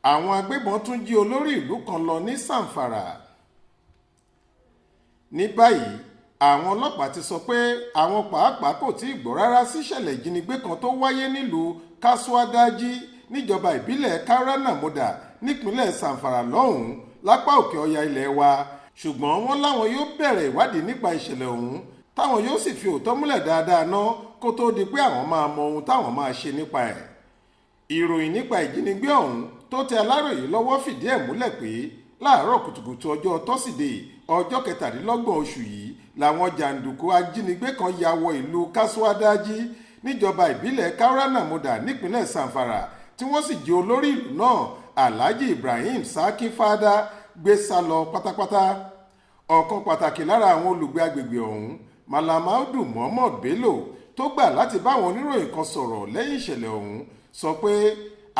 àwọn agbébọn tún jí olórí ìlú kan lọ ní Zamfara. Ní báyìí àwọn ọlọ́pàá ti sọ pé àwọn pàápàá kò tí ì gbọ́ rárá sí ìṣẹ̀lẹ̀ ìjínigbé kan tó wáyé nílùú Kasuadaji níjọba ìbílẹ̀ Karanamoda nípínlẹ̀ Zamfara lọ́hùn-ún lápá òkè ọya ilẹ̀ wa, ṣùgbọ́n wọ́n láwọn yóò bẹ̀rẹ̀ ìwádìí nípa ìṣẹ̀lẹ̀ ọ̀hún táwọn yóò sì fi òótọ́ múlẹ̀ dáadáa ná kó tó di pé àwọn máa mọ ohun táwọn máa ṣe nípa ẹ̀. Ìròyìn nípa ìjínigbé ọ̀hún tó tẹ Aláròyé lọ́wọ́ fìdí ẹ̀ múlẹ̀ pé láàárọ̀ kùtùkùtù ọjọ́ tọ́sídẹ̀ẹ́ ọjọ́ 23 oṣù yìí làwọn jàǹdùkú ajínigbé kan ya wọ ìlú Kasuadaji níjọba ìbílẹ̀ Karanamoda nípínlẹ̀ Zamfara tí wọ́n sì jí olórí ìlú náà Alhaji Ibrahim Saki Fada gbé sá lọ pátápátá. Ọ̀kan pàtàkì lára àwọn olùgbé agbègbè ọ̀hún, Malam Audu Muhammad Bello, tó gbà láti bá àwọn oníròyìn kan sọ̀rọ̀ lẹ́yìn ìṣẹ̀lẹ̀ ọ̀hún, sọ pé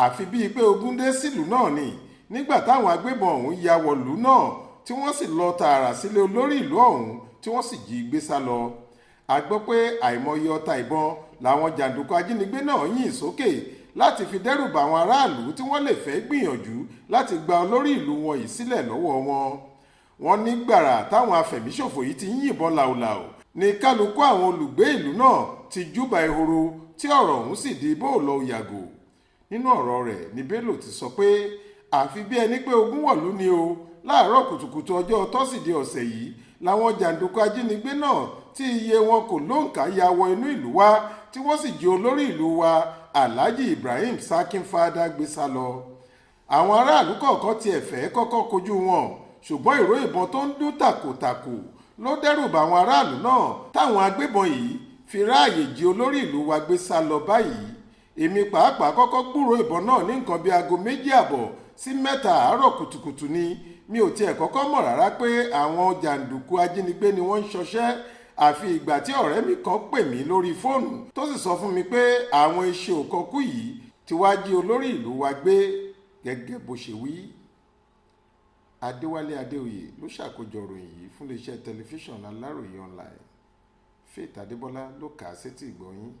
àfi bíi pé ogun dé sílùú náà ni nígbà táwọn agbébọn ọ̀hún ya wọ̀lú náà tí wọ́n sì lọ tààrà sílé olórí ìlú ọ̀hún tí wọ́n sì jí gbé sá lọ. A gbọ́ pé àìmọye ọta ìbọn làwọn jàǹdùkú ajínigbé náà yìn sókè láti fi dẹ́rù bà àwọn aráàlú tí wọ́n lè fẹ́ gbìyànjú láti gba olórí ìlú wọn yìí sílẹ̀ lọ́wọ́ wọn. Wọ́n ní gbàrà táwọn afẹ̀míṣòfò yìí ti ń yìnbọn làùlàù ní kálukú àwọn olùgbé ìlú náà ti júbà ehoro tí ọ̀rọ̀ ọ̀hún sì di bó lọ yàgò. Nínú ọ̀rọ̀ rẹ̀ ni Bello ti sọ pé àfi bí ẹni pé ogun wọ̀lú ni o. Láàárọ̀ kùtùkùtù ọjọ́ tọ́sídẹ̀ẹ́ ọ̀sẹ̀ yìí làwọn jàǹdùkú ajínigbé náà tí iye wọn kò lóǹkà ya wọ inú ìlú wa tí wọ́n sì jí olórí ìlú wa Alhaji Ibrahim Saki Fada gbé sá lọ. Àwọn aráàlú kọ̀ọ̀kan tiẹ̀ fẹ́ kọ́kọ́ kojú wọn, ṣùgbọ́n ìró ìbọn tó ń dún tàkòtàkò ló dẹ́rù bà àwọn aráàlú náà táwọn agbébọn yìí fi ráàyè jí olórí ìlú wa gbé sá lọ báyìí. Èmi pàápàá kọ́kọ́ gbúròó ìbọn náà ní nǹkan bíi aago 2 sí 3 àárọ̀ kùtùkùtù ni. Mi ò tiẹ̀ kọ́kọ́ mọ̀ rárá pé àwọn jàǹdùkú ajínigbé ni wọ́n ń ṣọṣẹ́ àfi ìgbà tí ọ̀rẹ́ mi kan pè mí lórí fóònù tó sì sọ fún mi pé àwọn iṣẹ́ òkọkú yìí ti wá jí olórí ìlú wa gbé gẹ́gẹ́ bó ṣe wí. Adéwálé Adéoyè ló ṣàkójọ ìròyìn yìí fún iléeṣẹ́ tẹlifíṣàn Aláròyé online. Faith Adébọ́lá ló kà á sétí ìgbọ́ yín.